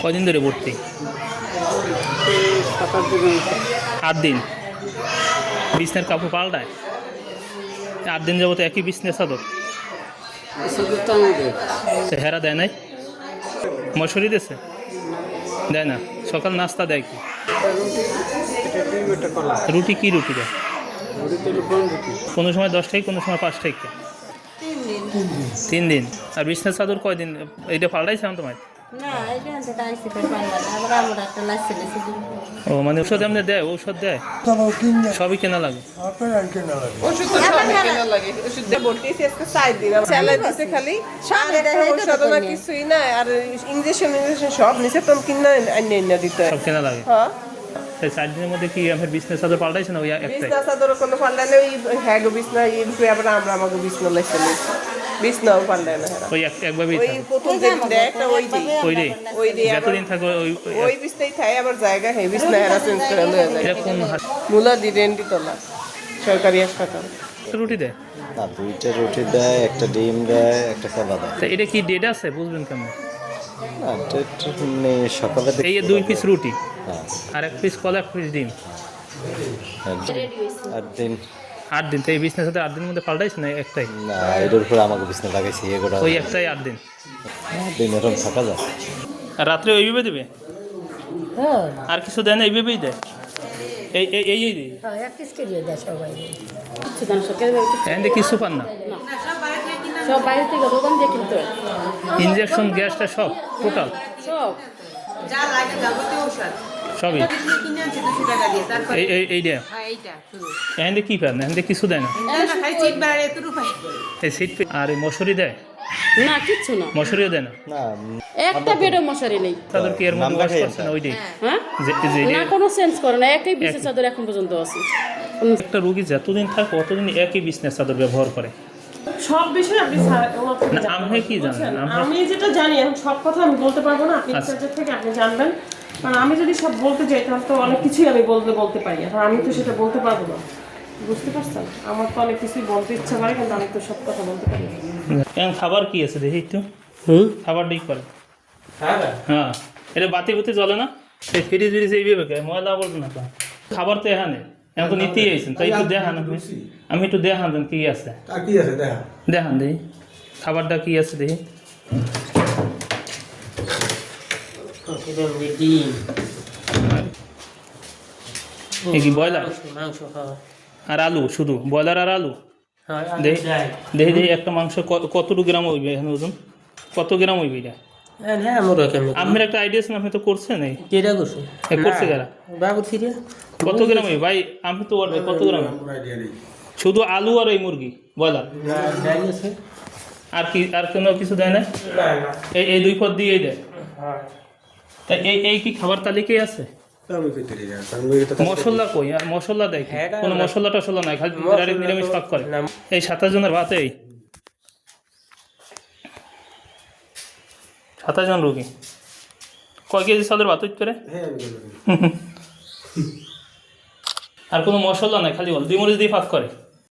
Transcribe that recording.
কদিন ধরে ভর্তি? 8 দিন। বিছনার কাপড় পাল্টায়? 8 দিন যাবত একই বিছনার চাদর? হেরা দেয় নাই? মশুরি দিয়েছে? দেয় না। সকাল নাস্তা দেয় কি? রুটি কি রুটি দেয়? কোনো সময় 10 টাকা, কোনো সময় 5 টাকা? 3 দিন। আর বিছনার চাদর কয়দিন? এইটা পাল্টাইছে আমি তোমার? ও মানে ওষুধ এমনি দেয়? ঔষধ দেয়? সবই কেনা লাগে? কিছুই না আর ইঞ্জেকশন সব নিচে তো কিনা দিতে সব কেনা লাগে? 4 দিনের মধ্যে কি আমার বিছনার চাদর পাল্টাইছে না ওই একটাই? বিছনার চাদর কোনো পাল্টা নেই, ওই হ্যাঁ গো বিছনা এই রূপে আবার আমরা আমাকে বিছনা লাইছে বিছনাও পাল্টায় না হেরা। ওই একভাবেই ওই প্রথম যে দেয় একটা ওই দেই ওই দেই যতদিন থাকো ওই বিছনাই থাকে আবার জায়গা হে বিছনা হেরা চেঞ্জ করে লয়ে যায়। এটা কোন মুলা দি রেন্টি তোলা সরকারি হাসপাতাল। রুটি দেয়? না, 2টা রুটি দেয়, একটা ডিম দেয়, একটা কলা দেয়। তা এটা কি ডেট আছে বুঝবেন কেমন? না, মানে সকালে এই 2 পিস রুটি হ্যাঁ, আর 1 পিস কলা 1 পিস ডিম 8 দিন। 8 দিন। তো এই বিছনার সাথে 8 দিনের মধ্যে পাল্টাইছে না একটাই? না, এটার উপরে আমাকে বিছনা লাগাইছি এগুলো। ওই একটাই 8 দিন। 8 দিন এরকম থাকা যায়। আর রাত্রে ওইভাবে দেবে? আর কিছু দেয় না, এইভাবেই দেয়? এই এই এই এই এখান থেকে কিছু পান না? সব বাইরে থেকে দোকান দিয়ে কিনতে হয়। ইঞ্জেকশন গ্যাসটা সব টোটাল সব সবই এই এই এইটা এখান থেকে কী পান? এখান থেকে কিছু দেয় না? এই সিট আর এই মশুরি দেয়? না কিচ্ছু না, মশুরিও দেয় না? না, একটা বেডও মশারি নেই। চাদর কি এর মধ্যে ওয়াশ করছে না ওইটাই? হ্যাঁ না, কোনো চেঞ্জ করে না, একই বিছানার চাদর এখন পর্যন্ত আছে। একটা রুগী যতদিন থাকে অতদিন একই বিছনার চাদর ব্যবহার করে। সব বিষয়ে আপনি না আপনি কি জানেন? আমি যেটা জানি এখন সব কথা আমি বলতে পারবো না, আপনি ইনচার্জের থেকে আপনি জানবেন, কারণ আমি যদি সব বলতে যাই তাহলে তো অনেক কিছুই আমি বলতে পারি, এখন আমি তো সেটা বলতে পারবো না, বুঝতে পারছেন? আমার তো অনেক কিছুই বলতে ইচ্ছা করে কিন্তু আমি তো সব কথা বলতে পারি না। এখন খাবার কি আছে দেখি একটু। খাবার ঠিক করে হ্যাঁ, এটা বাতি বুতি জ্বলে না? এই ফ্রিজ ফ্রিজ এইভাবে ময়লা বলবো না তো। খাবার তো এখানে এখন তো নিতেই আইছেন, তাই একটু দেখান আপনি। আমি একটু দেখান দেন কি আছে। দেখান দেখি খাবারটা কি আছে দেখি। এ কি ব্রয়লার আর আলু? শুধু ব্রয়লার আর আলু? দেখি দেখি দেখি একটা মাংস কতটুকু গ্রাম হইবে এখানে ওজন? কত গ্রাম হইবে এটা? আপনার একটা আইডিয়া আছে না? আপনি তো করছেন এই করছে কারা? কত গ্রাম হইবে ভাই? আমি তো কত গ্রাম শুধু আলু আর এই মুরগি ব্রয়লার? আর কি আর কোনো কিছু দেয় না? এই 2 পদ দিয়েই দেয়? তা এই কি খাবার তালিকায় আছে? মশলা কই? আর মশলা দেয় কি? কোনো মশলা টশলা নাই, খালি ডাইরেক্ট নিরামিষ পাক করে। এই 27 জনের ভাত, এই 27 জন রুগী কয় কেজি চালের ভাত হইতে পারে? আর কোনো মশলা নাই, খালি বল 2 মরিচ দিয়ে পাক করে?